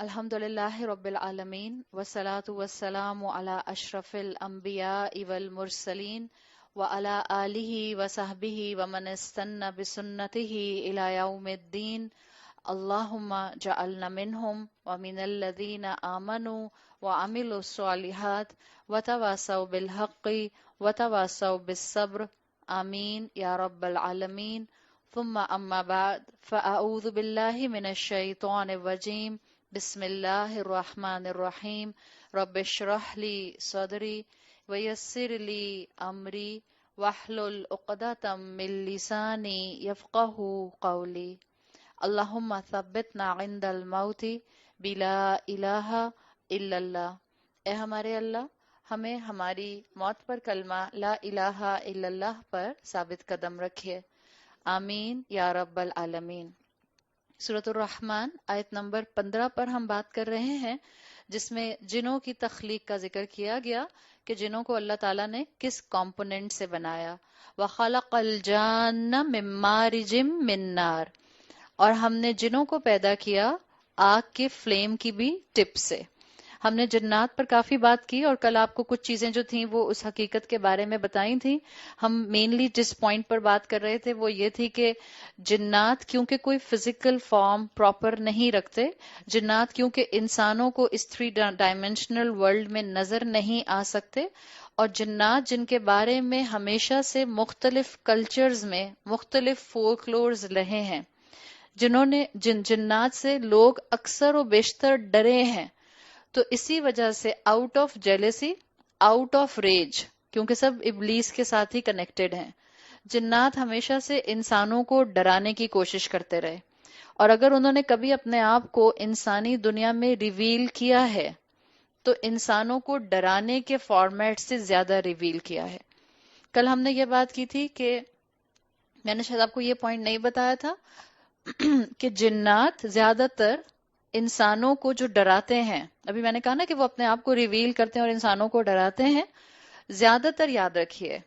الحمد للہ رب العالمین والصلاة والسلام علی اشرف الانبیاء والمرسلین وعلی آلہ وصحبہ ومن استنى بسنته الى یوم الدین اللہم جعلنا منہم ومن الذین آمنوا وعملوا الصالحات وتواصوا بالحق وتواصوا بالصبر آمین یا رب العالمین ثم اما بعد فاعوذ باللہ من الشیطان الرجیم بسم اللہ الرحمن الرحیم رب اشرح لی صدری ویسر لی امری واحلل عقدۃ من لسانی یفقہوا قولی اللہم ثبتنا عند الموت بلا الہ الا اللہ۔ اے ہمارے اللہ، ہمیں ہماری موت پر کلمہ لا الہ الا اللہ پر ثابت قدم رکھیے، آمین یا رب العالمین۔ سورۃ الرحمن آیت نمبر 15 پر ہم بات کر رہے ہیں، جس میں جنوں کی تخلیق کا ذکر کیا گیا کہ جنوں کو اللہ تعالیٰ نے کس کمپوننٹ سے بنایا۔ وَخَلَقَ الْجَانَّ مِن مَّارِجٍ مِّن نَّارٍ، اور ہم نے جنوں کو پیدا کیا آگ کے فلیم کی بھی ٹپ سے۔ ہم نے جنات پر کافی بات کی اور کل آپ کو کچھ چیزیں جو تھیں وہ اس حقیقت کے بارے میں بتائی تھیں۔ ہم مینلی جس پوائنٹ پر بات کر رہے تھے وہ یہ تھی کہ جنات کیونکہ کوئی فزیکل فارم پراپر نہیں رکھتے، جنات کیونکہ انسانوں کو اس 3 ڈائمینشنل ورلڈ میں نظر نہیں آ سکتے، اور جنات جن کے بارے میں ہمیشہ سے مختلف کلچرز میں مختلف فولکلورز رہے ہیں، جنہوں نے جنات سے لوگ اکثر و بیشتر ڈرے ہیں، تو اسی وجہ سے out of jealousy, out of rage, کیونکہ سب ابلیس کے ساتھ ہی کنیکٹڈ ہیں، جنات ہمیشہ سے انسانوں کو ڈرانے کی کوشش کرتے رہے، اور اگر انہوں نے کبھی اپنے آپ کو انسانی دنیا میں ریویل کیا ہے تو انسانوں کو ڈرانے کے فارمیٹ سے زیادہ ریویل کیا ہے۔ کل ہم نے یہ بات کی تھی کہ میں نے شاید آپ کو یہ پوائنٹ نہیں بتایا تھا کہ جنات زیادہ تر انسانوں کو جو ڈراتے ہیں، ابھی میں نے کہا نا کہ وہ اپنے آپ کو ریویل کرتے ہیں اور انسانوں کو ڈراتے ہیں، زیادہ تر یاد رکھیے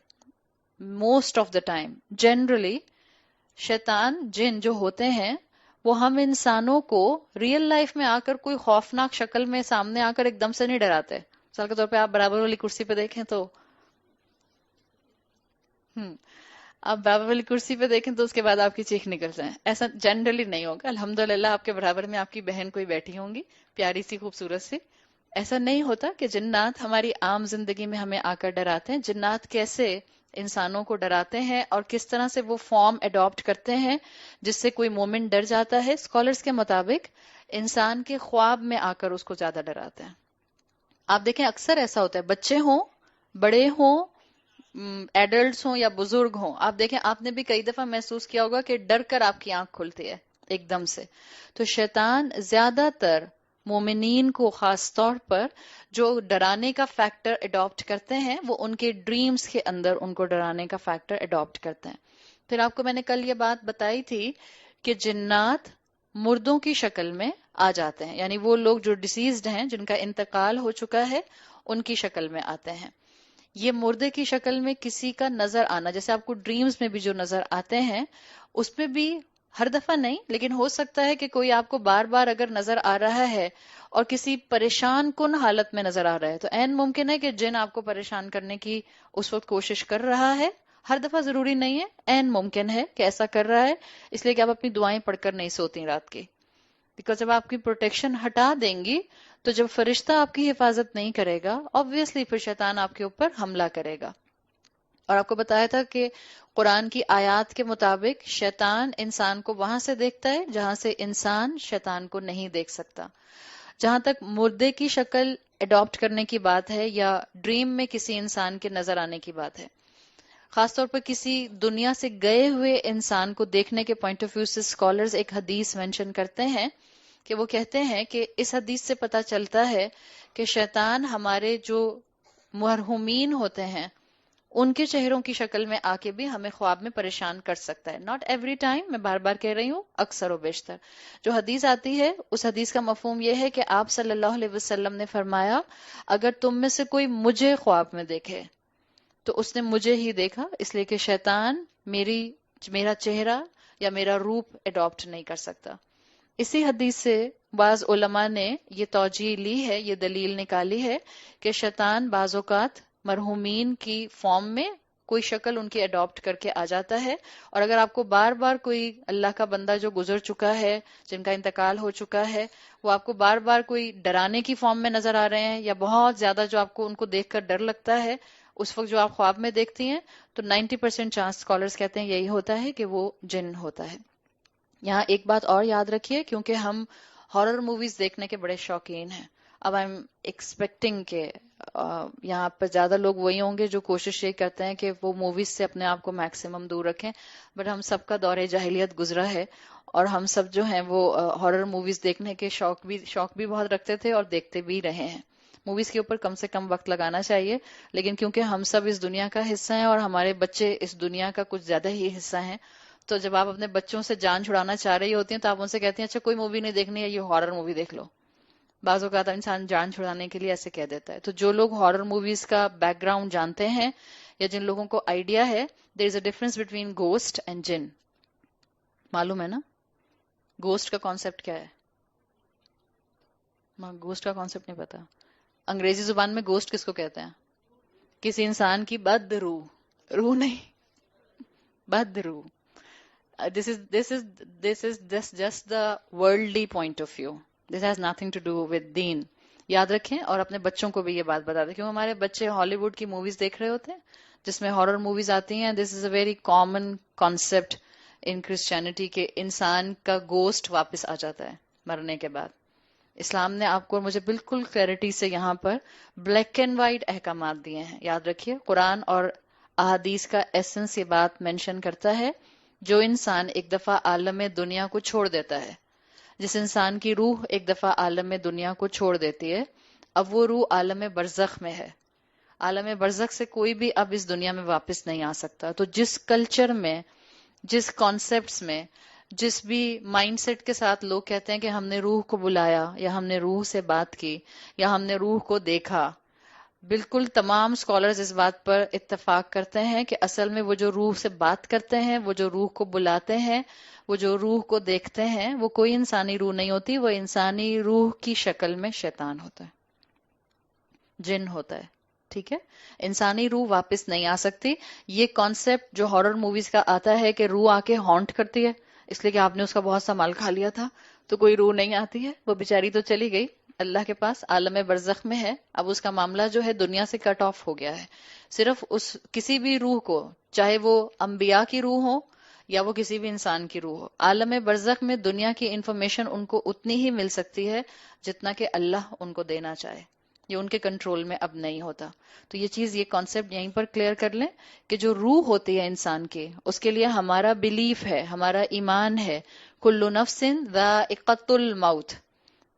most of the time generally شیطان جن جو ہوتے ہیں وہ ہم انسانوں کو ریئل لائف میں آ کر کوئی خوفناک شکل میں سامنے آ کر ایک دم سے نہیں ڈراتے۔ مثال کے طور پہ آپ برابر والی کرسی پہ دیکھیں تو آپ برابر والی کرسی پہ دیکھیں تو اس کے بعد آپ کی چیخ نکل جائے، ایسا جنرلی نہیں ہوگا۔ الحمدللہ آپ کے برابر میں آپ کی بہن کوئی بیٹھی ہوں گی، پیاری سی خوبصورت سی۔ ایسا نہیں ہوتا کہ جنات ہماری عام زندگی میں ہمیں آ کر ڈراتے ہیں۔ جنات کیسے انسانوں کو ڈراتے ہیں اور کس طرح سے وہ فارم اڈاپٹ کرتے ہیں جس سے کوئی مومن ڈر جاتا ہے، اسکالرز کے مطابق انسان کے خواب میں آ کر اس کو زیادہ ڈراتے ہیں۔ آپ دیکھیں اکثر ایسا ہوتا ہے، بچے ہوں، بڑے ہوں، ایڈلٹس ہوں یا بزرگ ہوں، آپ دیکھیں آپ نے بھی کئی دفعہ محسوس کیا ہوگا کہ ڈر کر آپ کی آنکھ کھلتی ہے ایک دم سے۔ تو شیطان زیادہ تر مومنین کو خاص طور پر جو ڈرانے کا فیکٹر اڈاپٹ کرتے ہیں وہ ان کے ڈریمز کے اندر ان کو ڈرانے کا فیکٹر اڈاپٹ کرتے ہیں۔ پھر آپ کو میں نے کل یہ بات بتائی تھی کہ جنات مردوں کی شکل میں آ جاتے ہیں، یعنی وہ لوگ جو ڈیسیزڈ ہیں، جن کا انتقال ہو چکا ہے، ان کی شکل میں آتے ہیں۔ یہ مردے کی شکل میں کسی کا نظر آنا، جیسے آپ کو ڈریمز میں بھی جو نظر آتے ہیں، اس میں بھی ہر دفعہ نہیں، لیکن ہو سکتا ہے کہ کوئی آپ کو بار بار اگر نظر آ رہا ہے اور کسی پریشان کن حالت میں نظر آ رہا ہے تو عین ممکن ہے کہ جن آپ کو پریشان کرنے کی اس وقت کوشش کر رہا ہے۔ ہر دفعہ ضروری نہیں ہے، عین ممکن ہے کہ ایسا کر رہا ہے، اس لیے کہ آپ اپنی دعائیں پڑھ کر نہیں سوتی رات کی، بیکاز جب آپ کی پروٹیکشن ہٹا دیں گی تو جب فرشتہ آپ کی حفاظت نہیں کرے گا، obviously پھر شیطان آپ کے اوپر حملہ کرے گا۔ اور آپ کو بتایا تھا کہ قرآن کی آیات کے مطابق شیطان انسان کو وہاں سے دیکھتا ہے جہاں سے انسان شیطان کو نہیں دیکھ سکتا۔ جہاں تک مردے کی شکل اڈاپٹ کرنے کی بات ہے یا ڈریم میں کسی انسان کے نظر آنے کی بات ہے، خاص طور پر کسی دنیا سے گئے ہوئے انسان کو دیکھنے کے پوائنٹ آف ویو سے اسکالرز ایک حدیث مینشن کرتے ہیں کہ وہ کہتے ہیں کہ اس حدیث سے پتہ چلتا ہے کہ شیطان ہمارے جو مرحومین ہوتے ہیں ان کے چہروں کی شکل میں آ کے بھی ہمیں خواب میں پریشان کر سکتا ہے۔ ناٹ ایوری ٹائم، میں بار بار کہہ رہی ہوں، اکثر و بیشتر۔ جو حدیث آتی ہے اس حدیث کا مفہوم یہ ہے کہ آپ صلی اللہ علیہ وسلم نے فرمایا اگر تم میں سے کوئی مجھے خواب میں دیکھے تو اس نے مجھے ہی دیکھا، اس لیے کہ شیطان میرا چہرہ یا میرا روپ اڈاپٹ نہیں کر سکتا۔ اسی حدیث سے بعض علماء نے یہ توجیہ لی ہے، یہ دلیل نکالی ہے کہ شیطان بعض اوقات مرحومین کی فارم میں کوئی شکل ان کی اڈاپٹ کر کے آ جاتا ہے، اور اگر آپ کو بار بار کوئی اللہ کا بندہ جو گزر چکا ہے، جن کا انتقال ہو چکا ہے، وہ آپ کو بار بار کوئی ڈرانے کی فارم میں نظر آ رہے ہیں، یا بہت زیادہ جو آپ کو ان کو دیکھ کر ڈر لگتا ہے اس وقت جو آپ خواب میں دیکھتی ہیں، تو 90% چانس اسکالرز کہتے ہیں یہی ہوتا ہے کہ وہ جن ہوتا ہے۔ یہاں ایک بات اور یاد رکھیے، کیونکہ ہم ہارر موویز دیکھنے کے بڑے شوقین ہیں، اب آئی ایم ایکسپیکٹنگ کہ یہاں پر زیادہ لوگ وہی ہوں گے جو کوشش یہ کرتے ہیں کہ وہ موویز سے اپنے آپ کو میکسیمم دور رکھیں، بٹ ہم سب کا دور جاہلیت گزرا ہے، اور ہم سب جو ہیں وہ ہارر موویز دیکھنے کے شوق بھی بہت رکھتے تھے اور دیکھتے بھی رہے ہیں۔ موویز کے اوپر کم سے کم وقت لگانا چاہیے، لیکن کیونکہ ہم سب اس دنیا کا حصہ ہیں اور ہمارے بچے اس دنیا کا کچھ زیادہ ہی حصہ ہیں، تو جب آپ اپنے بچوں سے جان چھڑانا چاہ رہی ہوتی ہیں تو آپ ان سے کہتی ہیں اچھا کوئی مووی نہیں دیکھنی ہے، یہ ہارر مووی دیکھ لو۔ بعض اوقات انسان جان چھڑانے کے لیے ایسے کہہ دیتا ہے۔ تو جو لوگ ہارر موویز کا بیک گراؤنڈ جانتے ہیں، یا جن لوگوں کو آئیڈیا ہے، there is a difference between ghost and جن، معلوم ہے نا؟ گوسٹ کا کانسیپٹ کیا ہے؟ گوسٹ کا کانسیپٹ نہیں پتا؟ انگریزی زبان میں گوسٹ کس کو کہتے ہیں؟ کسی انسان کی بد روح، روح نہیں، بد روح۔ This just the worldly point of view. This has nothing to do with deen. یاد رکھیں، اور اپنے بچوں کو بھی یہ بات بتا دیں، کیوں ہمارے بچے ہالی ووڈ کی موویز دیکھ رہے ہوتے ہیں جس میں ہارر موویز آتی ہیں۔ This is a very common concept in Christianity کہ انسان کا گوسٹ واپس آ جاتا ہے مرنے کے بعد۔ اسلام نے آپ کو اور مجھے بالکل کلیئرٹی سے یہاں پر بلیک اینڈ وائٹ احکامات دیے ہیں۔ یاد رکھیے، قرآن اور احادیث کا ایسنس یہ بات مینشن کرتا ہے، جو انسان ایک دفعہ عالم دنیا کو چھوڑ دیتا ہے، جس انسان کی روح ایک دفعہ عالم دنیا کو چھوڑ دیتی ہے، اب وہ روح عالم برزخ میں ہے۔ عالم برزخ سے کوئی بھی اب اس دنیا میں واپس نہیں آ سکتا۔ تو جس کلچر میں، جس کانسیپٹس میں، جس بھی مائنڈ سیٹ کے ساتھ لوگ کہتے ہیں کہ ہم نے روح کو بلایا، یا ہم نے روح سے بات کی، یا ہم نے روح کو دیکھا، بالکل تمام اسکالرز اس بات پر اتفاق کرتے ہیں کہ اصل میں وہ جو روح سے بات کرتے ہیں، وہ جو روح کو بلاتے ہیں، وہ جو روح کو دیکھتے ہیں، وہ کوئی انسانی روح نہیں ہوتی، وہ انسانی روح کی شکل میں شیطان ہوتا ہے، جن ہوتا ہے۔ ٹھیک ہے، انسانی روح واپس نہیں آ سکتی۔ یہ کانسیپٹ جو ہارر موویز کا آتا ہے کہ روح آ کے ہانٹ کرتی ہے، اس لیے کہ آپ نے اس کا بہت سا مال کھا لیا تھا تو کوئی روح نہیں آتی ہے، وہ بیچاری تو چلی گئی اللہ کے پاس، عالم برزخ میں ہے، اب اس کا معاملہ جو ہے دنیا سے کٹ آف ہو گیا ہے۔ صرف اس کسی بھی روح کو، چاہے وہ انبیاء کی روح ہو یا وہ کسی بھی انسان کی روح ہو، عالم برزخ میں دنیا کی انفارمیشن ان کو اتنی ہی مل سکتی ہے جتنا کہ اللہ ان کو دینا چاہے، یہ ان کے کنٹرول میں اب نہیں ہوتا۔ تو یہ چیز، یہ کانسیپٹ یہیں پر کلیئر کر لیں کہ جو روح ہوتی ہے انسان کی، اس کے لیے ہمارا بلیف ہے، ہمارا ایمان ہے، کل نفس ذائقۃ الموت،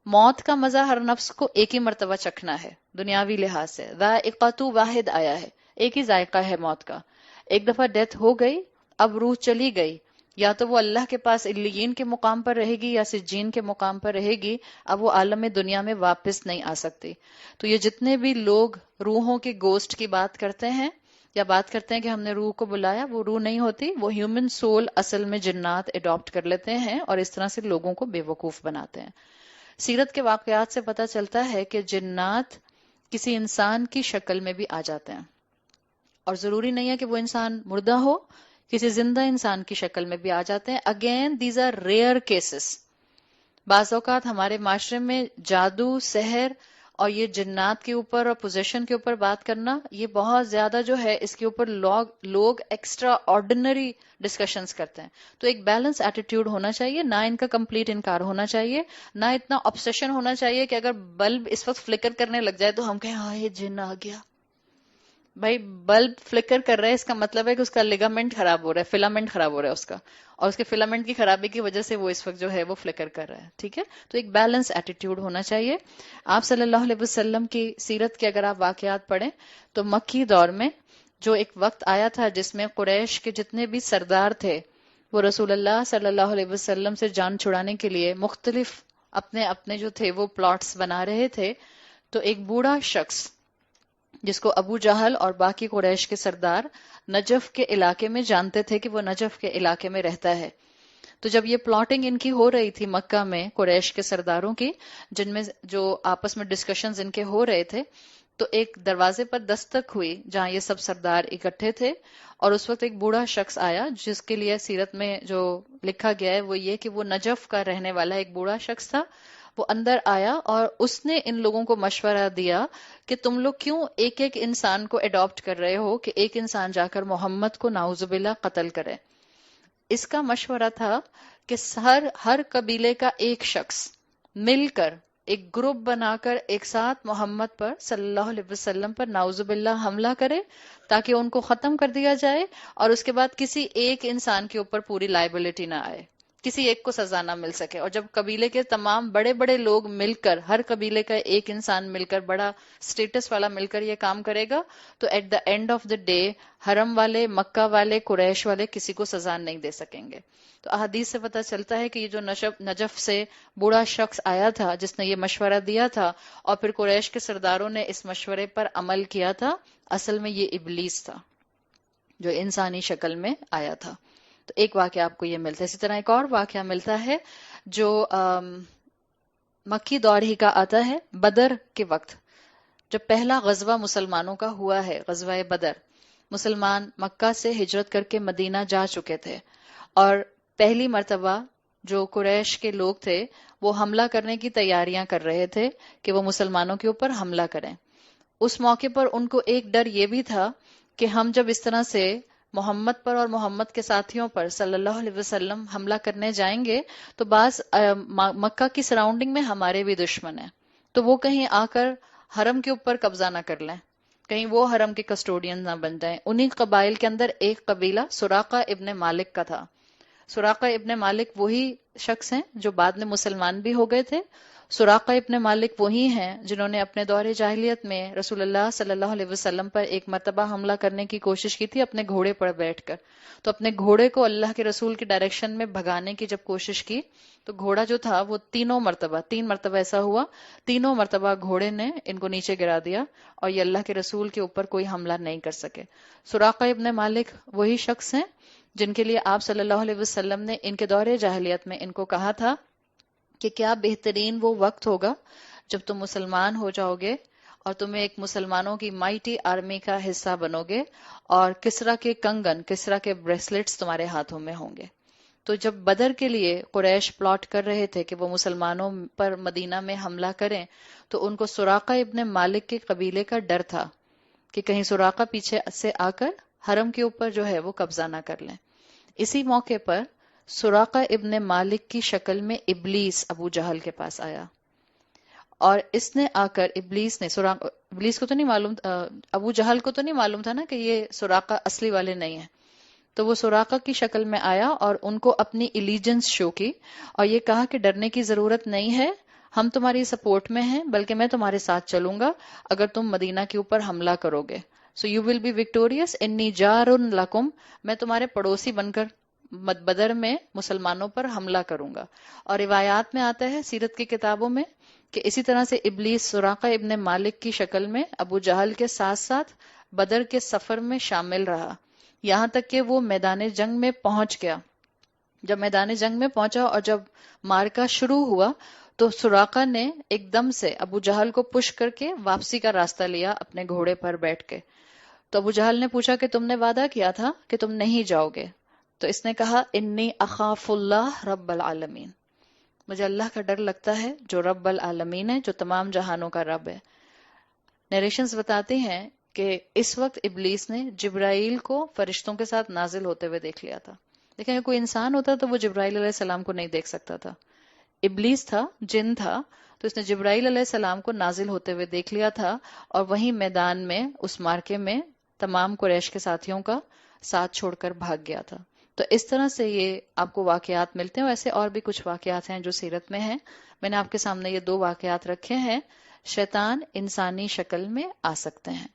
موت کا مزہ ہر نفس کو ایک ہی مرتبہ چکھنا ہے دنیاوی لحاظ سے۔ ذائقۃ واحد آیا ہے، ایک ہی ذائقہ ہے موت کا۔ ایک دفعہ ڈیتھ ہو گئی، اب روح چلی گئی، یا تو وہ اللہ کے پاس علیین کے مقام پر رہے گی یا سجین کے مقام پر رہے گی، اب وہ عالم دنیا میں واپس نہیں آ سکتی۔ تو یہ جتنے بھی لوگ روحوں کے گوسٹ کی بات کرتے ہیں، یا بات کرتے ہیں کہ ہم نے روح کو بلایا، وہ روح نہیں ہوتی، وہ ہیومن سول اصل میں جنات اڈاپٹ کر لیتے ہیں اور اس طرح سے لوگوں کو بے وقوف بناتے ہیں۔ سیرت کے واقعات سے پتہ چلتا ہے کہ جنات کسی انسان کی شکل میں بھی آ جاتے ہیں، اور ضروری نہیں ہے کہ وہ انسان مردہ ہو، کسی زندہ انسان کی شکل میں بھی آ جاتے ہیں۔ Again these are rare cases. بعض اوقات ہمارے معاشرے میں جادو، سحر اور یہ جنات کے اوپر اور پوزیشن کے اوپر بات کرنا، یہ بہت زیادہ جو ہے اس کے اوپر لوگ ایکسٹرا آرڈنری ڈسکشنز کرتے ہیں۔ تو ایک بیلنس ایٹیٹیوڈ ہونا چاہیے، نہ ان کا کمپلیٹ انکار ہونا چاہیے، نہ اتنا آبسیشن ہونا چاہیے کہ اگر بلب اس وقت فلکر کرنے لگ جائے تو ہم کہیں ہاں یہ جن آ گیا۔ بھائی بلب فلکر کر رہا ہے، اس کا مطلب ہے کہ اس کا لیگامنٹ خراب ہو رہا ہے، فلامنٹ خراب ہو رہا ہے اس کا، اور اس کے فلامنٹ کی خرابی کی وجہ سے وہ اس وقت جو ہے وہ فلکر کر رہا ہے۔ ٹھیک ہے، تو ایک بیلنس ایٹیٹیوڈ ہونا چاہیے۔ آپ صلی اللہ علیہ وسلم کی سیرت کے اگر آپ واقعات پڑھیں تو مکی دور میں جو ایک وقت آیا تھا جس میں قریش کے جتنے بھی سردار تھے، وہ رسول اللہ صلی اللہ علیہ وسلم سے جان چھڑانے کے لیے مختلف اپنے اپنے جو تھے وہ پلاٹس بنا رہے تھے۔ تو ایک بوڑھا شخص جس کو ابو جہل اور باقی قریش کے سردار نجف کے علاقے میں جانتے تھے کہ وہ نجف کے علاقے میں رہتا ہے، تو جب یہ پلاٹنگ ان کی ہو رہی تھی مکہ میں قریش کے سرداروں کی، جن میں جو آپس میں ڈسکشنز ان کے ہو رہے تھے، تو ایک دروازے پر دستک ہوئی جہاں یہ سب سردار اکٹھے تھے، اور اس وقت ایک بوڑھا شخص آیا جس کے لیے سیرت میں جو لکھا گیا ہے وہ یہ کہ وہ نجف کا رہنے والا ایک بوڑھا شخص تھا۔ وہ اندر آیا اور اس نے ان لوگوں کو مشورہ دیا کہ تم لوگ کیوں ایک ایک انسان کو اڈاپٹ کر رہے ہو کہ ایک انسان جا کر محمد کو نعوذ باللہ قتل کرے۔ اس کا مشورہ تھا کہ ہر قبیلے کا ایک شخص مل کر ایک گروپ بنا کر ایک ساتھ محمد پر صلی اللہ علیہ وسلم پر نعوذ باللہ حملہ کرے تاکہ ان کو ختم کر دیا جائے، اور اس کے بعد کسی ایک انسان کے اوپر پوری لائبلٹی نہ آئے، کسی ایک کو سزا نہ مل سکے۔ اور جب قبیلے کے تمام بڑے بڑے لوگ مل کر، ہر قبیلے کا ایک انسان مل کر، بڑا سٹیٹس والا مل کر یہ کام کرے گا، تو at the end of the day حرم والے، مکہ والے، قریش والے کسی کو سزا نہیں دے سکیں گے۔ تو احادیث سے پتہ چلتا ہے کہ یہ جو نجف سے بوڑھا شخص آیا تھا جس نے یہ مشورہ دیا تھا اور پھر قریش کے سرداروں نے اس مشورے پر عمل کیا تھا، اصل میں یہ ابلیس تھا جو انسانی شکل میں آیا تھا۔ تو ایک واقعہ آپ کو یہ ملتا ہے۔ اسی طرح ایک اور واقعہ ملتا ہے جو مکی دور ہی کا آتا ہے، بدر کے وقت جب پہلا غزوہ مسلمانوں کا ہوا ہے، غزوہ بدر، مسلمان مکہ سے ہجرت کر کے مدینہ جا چکے تھے، اور پہلی مرتبہ جو قریش کے لوگ تھے وہ حملہ کرنے کی تیاریاں کر رہے تھے کہ وہ مسلمانوں کے اوپر حملہ کریں۔ اس موقع پر ان کو ایک ڈر یہ بھی تھا کہ ہم جب اس طرح سے محمد پر اور محمد کے ساتھیوں پر صلی اللہ علیہ وسلم حملہ کرنے جائیں گے تو بعض مکہ کی سراؤنڈنگ میں ہمارے بھی دشمن ہیں، تو وہ کہیں آ کر حرم کے اوپر قبضہ نہ کر لیں، کہیں وہ حرم کے کسٹوڈین نہ بن جائیں۔ انہی قبائل کے اندر ایک قبیلہ سراقہ ابن مالک کا تھا۔ سراقہ ابن مالک وہی شخص ہیں جو بعد میں مسلمان بھی ہو گئے تھے۔ سراقہ ابن مالک وہی ہیں جنہوں نے اپنے دور جاہلیت میں رسول اللہ صلی اللہ علیہ وسلم پر ایک مرتبہ حملہ کرنے کی کوشش کی تھی اپنے گھوڑے پر بیٹھ کر۔ تو اپنے گھوڑے کو اللہ کے رسول کی ڈائریکشن میں بھگانے کی جب کوشش کی تو گھوڑا جو تھا وہ تین مرتبہ ایسا ہوا، تینوں مرتبہ گھوڑے نے ان کو نیچے گرا دیا اور یہ اللہ کے رسول کے اوپر کوئی حملہ نہیں کر سکے۔ سراقہ ابن مالک وہی شخص ہیں جن کے لیے آپ صلی اللہ علیہ وسلم نے ان کے دور جاہلیت میں ان کو کہا تھا کہ کیا بہترین وہ وقت ہوگا جب تم مسلمان ہو جاؤ گے اور تمہیں ایک مسلمانوں کی مائٹی آرمی کا حصہ بنو گے اور کسرا کے کنگن، کسرا کے بریسلیٹس تمہارے ہاتھوں میں ہوں گے۔ تو جب بدر کے لیے قریش پلاٹ کر رہے تھے کہ وہ مسلمانوں پر مدینہ میں حملہ کریں تو ان کو سراقہ ابن مالک کے قبیلے کا ڈر تھا کہ کہیں سراقہ پیچھے سے آ کر حرم کے اوپر جو ہے وہ قبضہ نہ کر لیں۔ اسی موقع پر سراقہ ابن مالک کی شکل میں ابلیس ابو جہل کے پاس آیا، اور اس نے آ کر ابلیس کو تو نہیں معلوم، ابو جہل کو تو نہیں معلوم تھا نا کہ یہ سراقہ اصلی والے نہیں ہیں، تو وہ سراقہ کی شکل میں آیا اور ان کو اپنی ایلیجنس شو کی اور یہ کہا کہ ڈرنے کی ضرورت نہیں ہے، ہم تمہاری سپورٹ میں ہیں، بلکہ میں تمہارے ساتھ چلوں گا اگر تم مدینہ کے اوپر حملہ کرو گے۔ So you will be victorious انی جار لکم، میں تمہارے پڑوسی بن کر بدر میں مسلمانوں پر حملہ کروں گا۔ اور روایات میں آتا ہے سیرت کی کتابوں میں کہ اسی طرح سے ابلیس سراقہ ابن مالک کی شکل میں ابو جہل کے ساتھ ساتھ بدر کے سفر میں شامل رہا، یہاں تک کہ وہ میدان جنگ میں پہنچ گیا۔ جب میدان جنگ میں پہنچا اور جب مارکا شروع ہوا تو سراقہ نے ایک دم سے ابو جہل کو پش کر کے واپسی کا راستہ لیا اپنے گھوڑے پر بیٹھ کے۔ تو ابو جہل نے پوچھا کہ تم نے وعدہ کیا تھا کہ تم نہیں جاؤ گے، تو اس نے کہا انی اخاف اللہ رب العالمین، مجھے اللہ کا ڈر لگتا ہے جو رب العالمین ہے، جو تمام جہانوں کا رب ہے۔ نیریشنز بتاتے ہیں کہ اس وقت ابلیس نے جبرائیل کو فرشتوں کے ساتھ نازل ہوتے ہوئے دیکھ لیا تھا۔ لیکن اگر کوئی انسان ہوتا تو وہ جبرائیل علیہ السلام کو نہیں دیکھ سکتا تھا، ابلیس تھا، جن تھا، تو اس نے جبرائیل علیہ السلام کو نازل ہوتے ہوئے دیکھ لیا تھا اور وہیں میدان میں اس مارکے میں تمام قریش کے ساتھیوں کا ساتھ چھوڑ کر بھاگ گیا تھا۔ تو اس طرح سے یہ آپ کو واقعات ملتے ہیں، ایسے اور بھی کچھ واقعات ہیں جو سیرت میں ہیں۔ میں نے آپ کے سامنے یہ دو واقعات رکھے ہیں۔ شیطان انسانی شکل میں آ سکتے ہیں،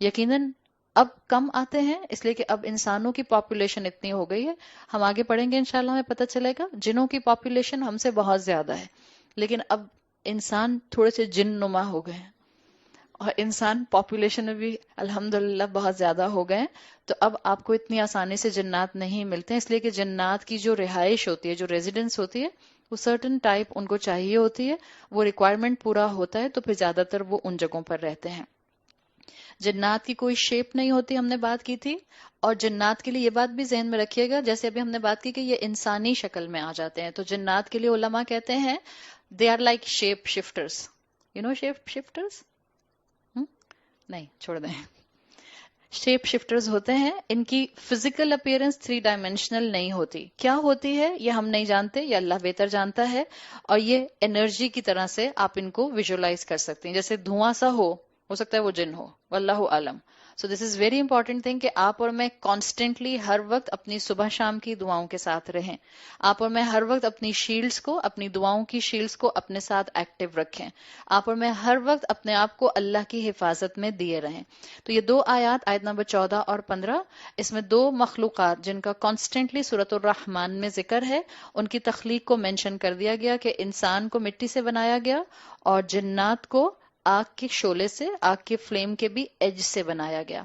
یقیناً اب کم آتے ہیں اس لیے کہ اب انسانوں کی پاپولیشن اتنی ہو گئی ہے۔ ہم آگے پڑھیں گے انشاءاللہ ہمیں پتہ چلے گا جنوں کی پاپولیشن ہم سے بہت زیادہ ہے، لیکن اب انسان تھوڑے سے جن نما ہو گئے ہیں۔ اور انسان پاپولیشن میں بھی الحمدللہ بہت زیادہ ہو گئے، تو اب آپ کو اتنی آسانی سے جنات نہیں ملتے ہیں، اس لیے کہ جنات کی جو رہائش ہوتی ہے، جو ریزیڈنس ہوتی ہے، وہ سرٹن ٹائپ ان کو چاہیے ہوتی ہے، وہ ریکوائرمنٹ پورا ہوتا ہے تو پھر زیادہ تر وہ ان جگہوں پر رہتے ہیں۔ جنات کی کوئی شیپ نہیں ہوتی، ہم نے بات کی تھی، اور جنات کے لیے یہ بات بھی ذہن میں رکھیے گا، جیسے ابھی ہم نے بات کی کہ یہ انسانی شکل میں آ جاتے ہیں، تو جنات کے لیے علماء کہتے ہیں they are like shape shifters, you know shape shifters? نہیں، چھوڑ دیں۔ شیپ شفٹرز ہوتے ہیں، ان کی فزیکل اپیرنس 3 ڈائمینشنل نہیں ہوتی، کیا ہوتی ہے یہ ہم نہیں جانتے، یہ اللہ بہتر جانتا ہے، اور یہ انرجی کی طرح سے آپ ان کو ویژولائز کر سکتے ہیں، جیسے دھواں سا ہو سکتا ہے وہ جن ہو، واللہ عالم۔ سو دس از ویری امپورٹنٹ تھنگ کہ آپ اور میں کانسٹنٹلی ہر وقت اپنی صبح شام کی دعاؤں کے ساتھ رہیں، آپ اور میں ہر وقت اپنی شیلڈز کو، اپنی دعاؤں کی شیلڈز کو اپنے ساتھ ایکٹیو رکھیں، آپ اور میں ہر وقت اپنے آپ کو اللہ کی حفاظت میں دیے رہیں۔ تو یہ 2 آیات، آیت نمبر 14 اور 15، اس میں 2 مخلوقات جن کا کانسٹنٹلی سورۃ الرحمن میں ذکر ہے، ان کی تخلیق کو مینشن کر دیا گیا کہ انسان کو مٹی سے بنایا گیا، اور جنات کو آگ کے شعلے سے، آگ کے فلیم کے بھی ایج سے بنایا گیا۔